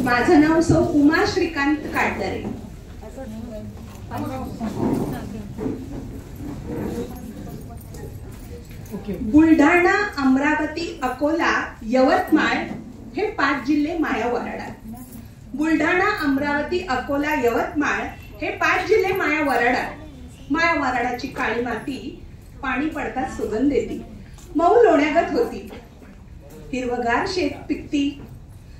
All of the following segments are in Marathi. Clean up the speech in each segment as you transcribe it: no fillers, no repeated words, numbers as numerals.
माझं नाव सौ उमा श्रीकांत काटदरे। बुलढाणा, अमरावती, अकोला, यवतमाळ हे 5 जिल्हे माया वराडात। बुलढाणा, अमरावती, अकोला, यवतमाळ हे 5 जिल्हे माया वराडात। माया वराडाची काळी माती पाणी पडताच सुगंध देती, मऊ लोण्यागत होती। हिरवगार शेत पिकती,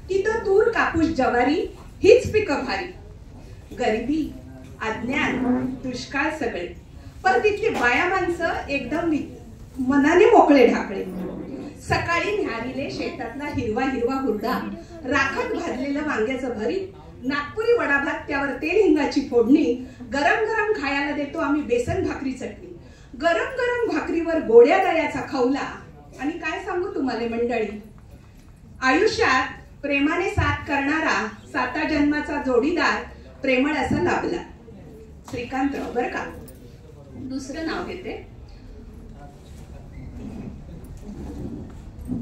तिथं तूर, कापूस, ज्वारी हीच पिकं भारी। गरिबी, अज्ञान, दुष्काळ सगळे, पण तिथली बाया माणसं एकदम मनाने मोकळे ढाकळे। सकाळी न्यारीले शेतातला हिरवा हिरवा हुरडा, राखत भाजलेलं वांग्याचं भरीत, नागपुरी वडाभात, त्यावर तेल हिंगाची फोडणी, गरम गरम खायला देतो आम्ही बेसन भाकरी चटणी। गरम गरम भाकरीवर गोड्या दह्याचा खवला। आणि काय सांगू तुम्हाला मंडळी, आयुष्यात प्रेमाने साथ करणारा 7 जन्माचा जोडीदार प्रेमळ असा लाभला। श्रीकांतराव बर का। दुसरं नाव घेते,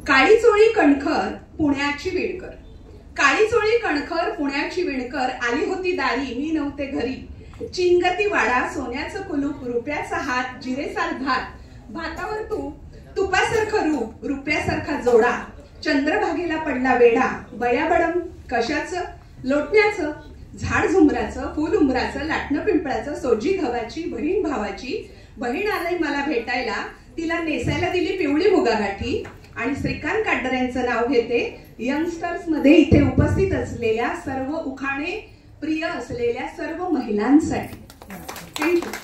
काळी चोळी कणखर पुण्याची विणकर। काळी चोळी कणखर पुण्याची विणकर, आली होती दारी मी नव्हते घरी। चिंगती वाडा, सोन्याचं कुलूप, रुपयाचा हात, जिरेसाल भात, भातावर तूप, तुपासारखं रूप, रुपयासारखा जोडा। चंद्रभागेला पडला वेडा, बयाबडम कशाचं, लोटण्याचं, झाड झुमराचं, फुल उमराचं, लाटणं पिंपळाचं, सोजी गव्हाची, बहीण भावाची। बहीण आली मला भेटायला, तिला नेसायला दिली पिवळी मुगागाठी। आणि श्रीकांत काटदरे यांचं नाव घेते यंगस्टर्स मध्ये इथे उपस्थित असलेल्या सर्व उखाणे प्रिय असलेल्या सर्व महिलांसाठी। थँक्यू।